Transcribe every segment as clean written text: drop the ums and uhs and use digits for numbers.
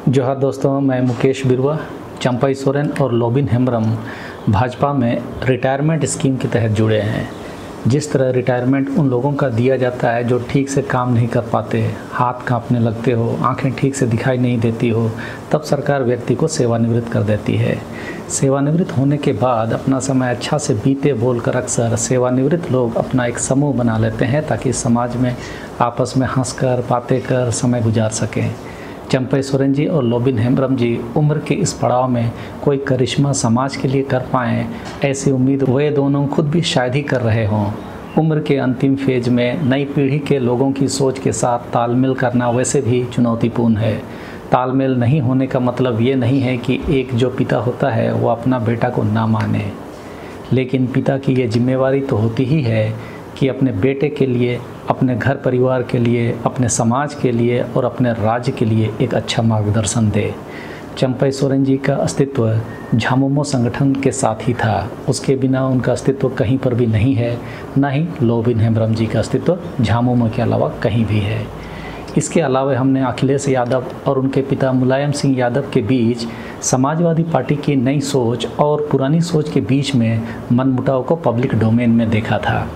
जोहार दोस्तों, मैं मुकेश बिरुआ, चंपाई सोरेन और लोबिन हेम्ब्रम भाजपा में रिटायरमेंट स्कीम के तहत जुड़े हैं। जिस तरह रिटायरमेंट उन लोगों का दिया जाता है जो ठीक से काम नहीं कर पाते, हाथ कांपने लगते हो, आंखें ठीक से दिखाई नहीं देती हो, तब सरकार व्यक्ति को सेवानिवृत्त कर देती है। सेवानिवृत्त होने के बाद अपना समय अच्छा से बीते बोलकर अक्सर सेवानिवृत्त लोग अपना एक समूह बना लेते हैं ताकि समाज में आपस में हंसकर बातें कर समय गुजार सकें। चंपाई सोरेन जी और लोबिन हेम्ब्रम जी उम्र के इस पड़ाव में कोई करिश्मा समाज के लिए कर पाएँ, ऐसी उम्मीद वे दोनों खुद भी शायद ही कर रहे हों। उम्र के अंतिम फेज में नई पीढ़ी के लोगों की सोच के साथ तालमेल करना वैसे भी चुनौतीपूर्ण है। तालमेल नहीं होने का मतलब ये नहीं है कि एक जो पिता होता है वो अपना बेटा को ना माने, लेकिन पिता की ये जिम्मेवारी तो होती ही है कि अपने बेटे के लिए, अपने घर परिवार के लिए, अपने समाज के लिए और अपने राज्य के लिए एक अच्छा मार्गदर्शन दे। चंपाई सोरेन जी का अस्तित्व झामुमो संगठन के साथ ही था, उसके बिना उनका अस्तित्व कहीं पर भी नहीं है। न ही लोबिन हेम्ब्रम जी का अस्तित्व झामुमो के अलावा कहीं भी है। इसके अलावा हमने अखिलेश यादव और उनके पिता मुलायम सिंह यादव के बीच समाजवादी पार्टी की नई सोच और पुरानी सोच के बीच में मनमुटाव को पब्लिक डोमेन में देखा था।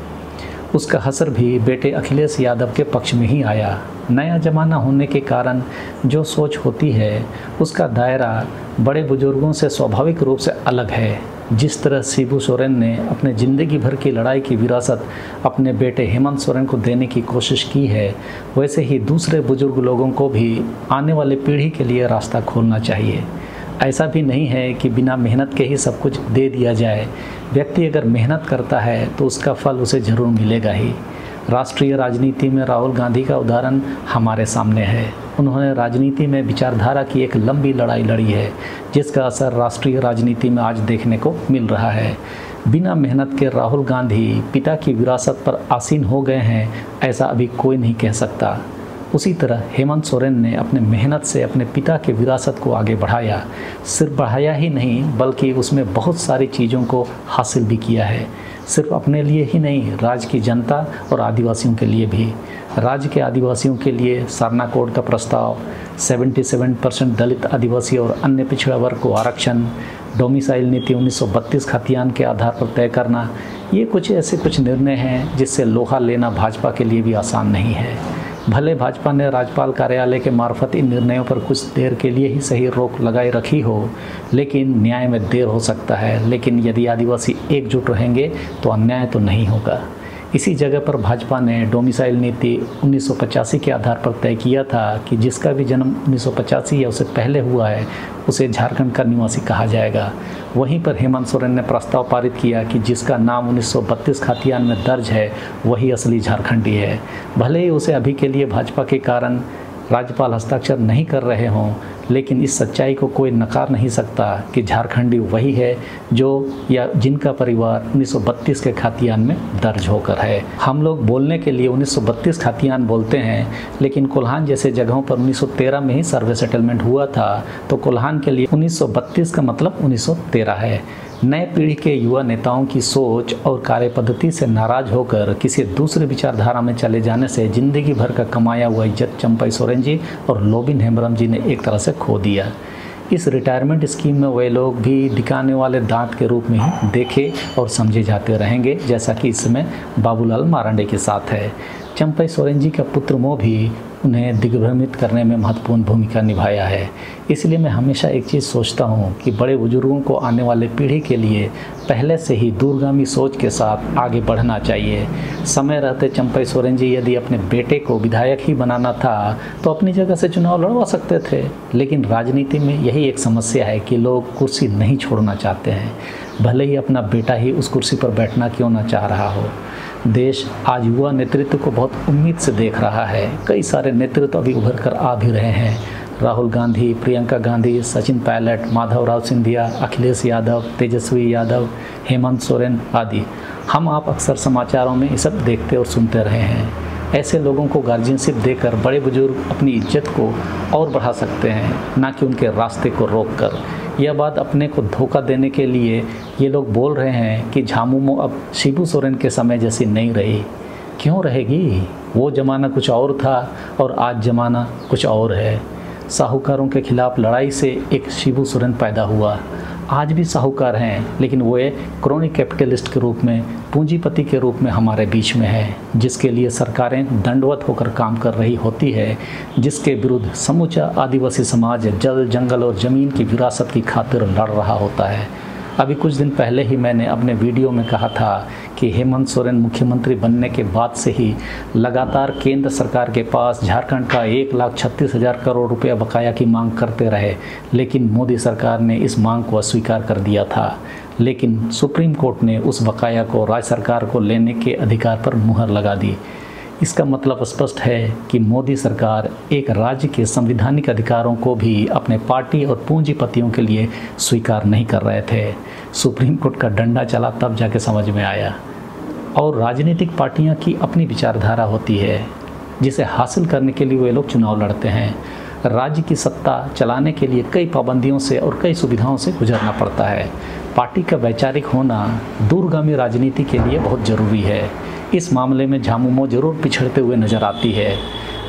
उसका असर भी बेटे अखिलेश यादव के पक्ष में ही आया। नया ज़माना होने के कारण जो सोच होती है उसका दायरा बड़े बुजुर्गों से स्वाभाविक रूप से अलग है। जिस तरह शिबू सोरेन ने अपने ज़िंदगी भर की लड़ाई की विरासत अपने बेटे हेमंत सोरेन को देने की कोशिश की है, वैसे ही दूसरे बुजुर्ग लोगों को भी आने वाले पीढ़ी के लिए रास्ता खोलना चाहिए। ऐसा भी नहीं है कि बिना मेहनत के ही सब कुछ दे दिया जाए। व्यक्ति अगर मेहनत करता है तो उसका फल उसे ज़रूर मिलेगा ही। राष्ट्रीय राजनीति में राहुल गांधी का उदाहरण हमारे सामने है। उन्होंने राजनीति में विचारधारा की एक लंबी लड़ाई लड़ी है, जिसका असर राष्ट्रीय राजनीति में आज देखने को मिल रहा है। बिना मेहनत के राहुल गांधी पिता की विरासत पर आसीन हो गए हैं, ऐसा अभी कोई नहीं कह सकता। उसी तरह हेमंत सोरेन ने अपने मेहनत से अपने पिता के विरासत को आगे बढ़ाया। सिर्फ बढ़ाया ही नहीं, बल्कि उसमें बहुत सारी चीज़ों को हासिल भी किया है। सिर्फ अपने लिए ही नहीं, राज्य की जनता और आदिवासियों के लिए भी। राज्य के आदिवासियों के लिए सरना कोड का प्रस्ताव, 77% दलित, आदिवासी और अन्य पिछड़ा वर्ग को आरक्षण, डोमिसाइल नीति 1932 खतियान के आधार पर तय करना, ये कुछ निर्णय हैं जिससे लोहा लेना भाजपा के लिए भी आसान नहीं है। भले भाजपा ने राज्यपाल कार्यालय के मार्फत इन निर्णयों पर कुछ देर के लिए ही सही रोक लगाए रखी हो, लेकिन न्याय में देर हो सकता है। लेकिन यदि आदिवासी एकजुट रहेंगे तो अन्याय तो नहीं होगा। इसी जगह पर भाजपा ने डोमिसाइल नीति 1985 के आधार पर तय किया था कि जिसका भी जन्म 1985 या उससे पहले हुआ है उसे झारखंड का निवासी कहा जाएगा। वहीं पर हेमंत सोरेन ने प्रस्ताव पारित किया कि जिसका नाम 1932 खतियान में दर्ज है वही असली झारखंडी है। भले ही उसे अभी के लिए भाजपा के कारण राज्यपाल हस्ताक्षर नहीं कर रहे हों, लेकिन इस सच्चाई को कोई नकार नहीं सकता कि झारखंडी वही है जो या जिनका परिवार 1932 के खतियान में दर्ज होकर है। हम लोग बोलने के लिए 1932 खतियान बोलते हैं, लेकिन कोल्हान जैसे जगहों पर 1913 में ही सर्वे सेटलमेंट हुआ था, तो कोल्हान के लिए 1932 का मतलब 1913 है। नए पीढ़ी के युवा नेताओं की सोच और कार्य पद्धति से नाराज होकर किसी दूसरे विचारधारा में चले जाने से जिंदगी भर का कमाया हुआ इज्जत चंपाई सोरेन जी और लोबिन हेम्ब्रम जी ने एक तरह से खो दिया। इस रिटायरमेंट स्कीम में वे लोग भी दिखाने वाले दांत के रूप में ही देखे और समझे जाते रहेंगे, जैसा कि इस समय बाबूलाल मारांडे के साथ है। चंपाई सोरेन जी का पुत्र मोह भी उन्हें दिग्भ्रमित करने में महत्वपूर्ण भूमिका निभाया है। इसलिए मैं हमेशा एक चीज़ सोचता हूँ कि बड़े बुजुर्गों को आने वाले पीढ़ी के लिए पहले से ही दूरगामी सोच के साथ आगे बढ़ना चाहिए। समय रहते चंपाई सोरेन जी यदि अपने बेटे को विधायक ही बनाना था तो अपनी जगह से चुनाव लड़वा सकते थे, लेकिन राजनीति में यही एक समस्या है कि लोग कुर्सी नहीं छोड़ना चाहते हैं, भले ही अपना बेटा ही उस कुर्सी पर बैठना क्यों ना चाह रहा हो। देश आज युवा नेतृत्व को बहुत उम्मीद से देख रहा है। कई सारे नेतृत्व अभी उभर कर आ भी रहे हैं। राहुल गांधी, प्रियंका गांधी, सचिन पायलट, माधवराव सिंधिया, अखिलेश यादव, तेजस्वी यादव, हेमंत सोरेन आदि। हम आप अक्सर समाचारों में ये सब देखते और सुनते रहे हैं। ऐसे लोगों को गार्जियनशिप देकर बड़े बुजुर्ग अपनी इज्जत को और बढ़ा सकते हैं, ना कि उनके रास्ते को रोक कर। यह बात अपने को धोखा देने के लिए ये लोग बोल रहे हैं कि झामुमो अब शिबू सोरेन के समय जैसी नहीं रही। क्यों रहेगी? वो ज़माना कुछ और था और आज ज़माना कुछ और है। साहूकारों के खिलाफ लड़ाई से एक शिबू सोरेन पैदा हुआ। आज भी साहूकार हैं, लेकिन वो एक क्रॉनिक कैपिटलिस्ट के रूप में, पूंजीपति के रूप में हमारे बीच में है, जिसके लिए सरकारें दंडवत होकर काम कर रही होती है, जिसके विरुद्ध समूचा आदिवासी समाज जल, जंगल और ज़मीन की विरासत की खातिर लड़ रहा होता है। अभी कुछ दिन पहले ही मैंने अपने वीडियो में कहा था कि हेमंत सोरेन मुख्यमंत्री बनने के बाद से ही लगातार केंद्र सरकार के पास झारखंड का 1,36,000 करोड़ रुपया बकाया की मांग करते रहे, लेकिन मोदी सरकार ने इस मांग को अस्वीकार कर दिया था। लेकिन सुप्रीम कोर्ट ने उस बकाया को राज्य सरकार को लेने के अधिकार पर मुहर लगा दी। इसका मतलब स्पष्ट है कि मोदी सरकार एक राज्य के संवैधानिक अधिकारों को भी अपने पार्टी और पूंजीपतियों के लिए स्वीकार नहीं कर रहे थे। सुप्रीम कोर्ट का डंडा चला तब जाके समझ में आया। और राजनीतिक पार्टियां की अपनी विचारधारा होती है, जिसे हासिल करने के लिए वे लोग चुनाव लड़ते हैं। राज्य की सत्ता चलाने के लिए कई पाबंदियों से और कई सुविधाओं से गुजरना पड़ता है। पार्टी का वैचारिक होना दूरगामी राजनीति के लिए बहुत ज़रूरी है। इस मामले में झामुमो जरूर पिछड़ते हुए नजर आती है।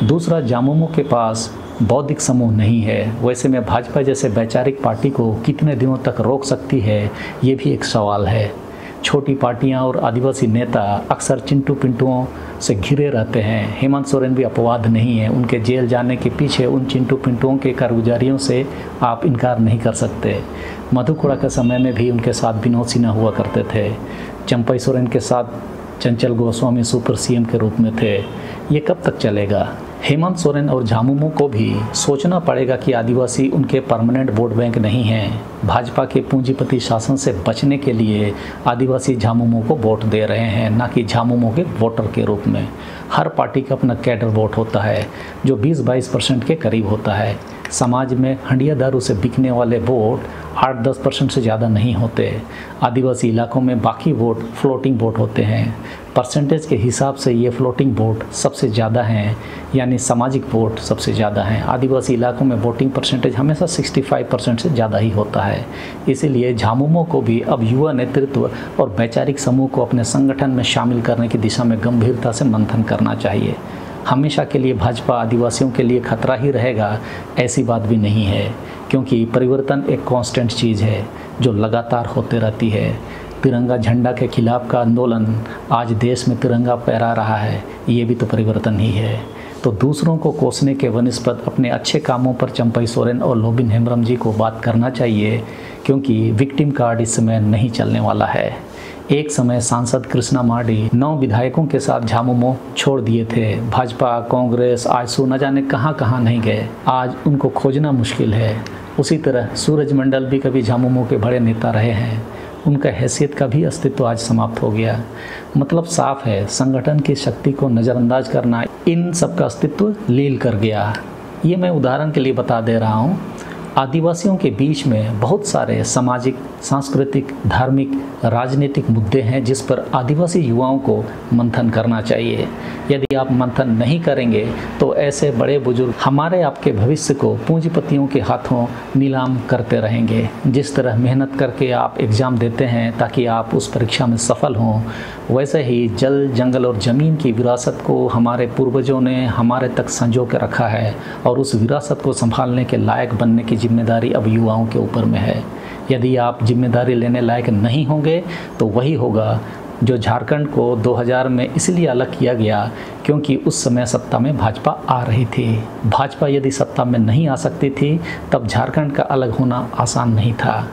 दूसरा, झामुमो के पास बौद्धिक समूह नहीं है। वैसे में भाजपा जैसे वैचारिक पार्टी को कितने दिनों तक रोक सकती है, ये भी एक सवाल है। छोटी पार्टियां और आदिवासी नेता अक्सर चिंटू पिंटुओं से घिरे रहते हैं। हेमंत सोरेन भी अपवाद नहीं है। उनके जेल जाने के पीछे उन चिंटू पिंटुओं के कारगुजारियों से आप इनकार नहीं कर सकते। मधुकुड़ा के समय में भी उनके साथ विनोद सिन्हा हुआ करते थे। चंपई सोरेन के साथ चंचल गोस्वामी सुपर सीएम के रूप में थे। ये कब तक चलेगा? हेमंत सोरेन और झामुमो को भी सोचना पड़ेगा कि आदिवासी उनके परमानेंट वोट बैंक नहीं हैं। भाजपा के पूंजीपति शासन से बचने के लिए आदिवासी झामुमो को वोट दे रहे हैं, ना कि झामुमो के वोटर के रूप में। हर पार्टी का अपना कैडर वोट होता है जो 20-22% के करीब होता है। समाज में हंडिया दारू से बिकने वाले वोट 8-10% से ज़्यादा नहीं होते। आदिवासी इलाकों में बाकी वोट फ्लोटिंग वोट होते हैं। परसेंटेज के हिसाब से ये फ्लोटिंग वोट सबसे ज़्यादा हैं, यानी सामाजिक वोट सबसे ज़्यादा हैं। आदिवासी इलाकों में वोटिंग परसेंटेज हमेशा 65% से ज़्यादा ही होता है। इसीलिए झामुमो को भी अब युवा नेतृत्व और वैचारिक समूह को अपने संगठन में शामिल करने की दिशा में गंभीरता से मंथन करना चाहिए। हमेशा के लिए भाजपा आदिवासियों के लिए खतरा ही रहेगा, ऐसी बात भी नहीं है, क्योंकि परिवर्तन एक कांस्टेंट चीज़ है जो लगातार होते रहती है। तिरंगा झंडा के खिलाफ का आंदोलन आज देश में तिरंगा फहरा रहा है, ये भी तो परिवर्तन ही है। तो दूसरों को कोसने के वनिस्पत अपने अच्छे कामों पर चंपई सोरेन और लोबिन हेम्ब्रम जी को बात करना चाहिए, क्योंकि विक्टिम कार्ड इस समय नहीं चलने वाला है। एक समय सांसद कृष्णा मार्डी 9 विधायकों के साथ झामुमो छोड़ दिए थे। भाजपा, कांग्रेस, आजसू न जाने कहां कहां नहीं गए। आज उनको खोजना मुश्किल है। उसी तरह सूरज मंडल भी कभी झामुमो के बड़े नेता रहे हैं। उनका हैसियत का भी अस्तित्व आज समाप्त हो गया। मतलब साफ है, संगठन की शक्ति को नज़रअंदाज करना इन सबका अस्तित्व लील कर गया। ये मैं उदाहरण के लिए बता दे रहा हूँ। आदिवासियों के बीच में बहुत सारे सामाजिक, सांस्कृतिक, धार्मिक, राजनीतिक मुद्दे हैं जिस पर आदिवासी युवाओं को मंथन करना चाहिए। यदि आप मंथन नहीं करेंगे तो ऐसे बड़े बुजुर्ग हमारे आपके भविष्य को पूंजीपतियों के हाथों नीलाम करते रहेंगे। जिस तरह मेहनत करके आप एग्ज़ाम देते हैं ताकि आप उस परीक्षा में सफल हों, वैसे ही जल, जंगल और ज़मीन की विरासत को हमारे पूर्वजों ने हमारे तक संजो के रखा है, और उस विरासत को संभालने के लायक बनने की जिम्मेदारी अब युवाओं के ऊपर में है। यदि आप जिम्मेदारी लेने लायक नहीं होंगे तो वही होगा जो झारखंड को 2000 में इसलिए अलग किया गया क्योंकि उस समय सत्ता में भाजपा आ रही थी। भाजपा यदि सत्ता में नहीं आ सकती थी तब झारखंड का अलग होना आसान नहीं था।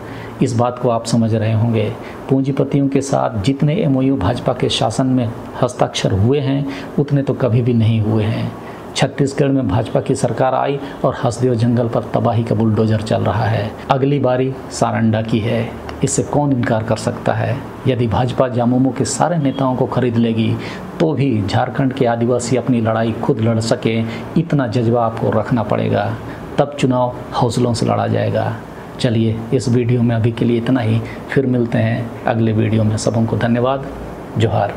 इस बात को आप समझ रहे होंगे। पूंजीपतियों के साथ जितने एमओयू भाजपा के शासन में हस्ताक्षर हुए हैं उतने तो कभी भी नहीं हुए हैं। छत्तीसगढ़ में भाजपा की सरकार आई और हसदेव जंगल पर तबाही का बुलडोजर चल रहा है। अगली बारी सारंडा की है, इससे कौन इनकार कर सकता है। यदि भाजपा झामुमो के सारे नेताओं को खरीद लेगी तो भी झारखंड के आदिवासी अपनी लड़ाई खुद लड़ सके, इतना जज्बा आपको रखना पड़ेगा। तब चुनाव हौसलों से लड़ा जाएगा। चलिए, इस वीडियो में अभी के लिए इतना ही। फिर मिलते हैं अगले वीडियो में। सबों को धन्यवाद। जोहार।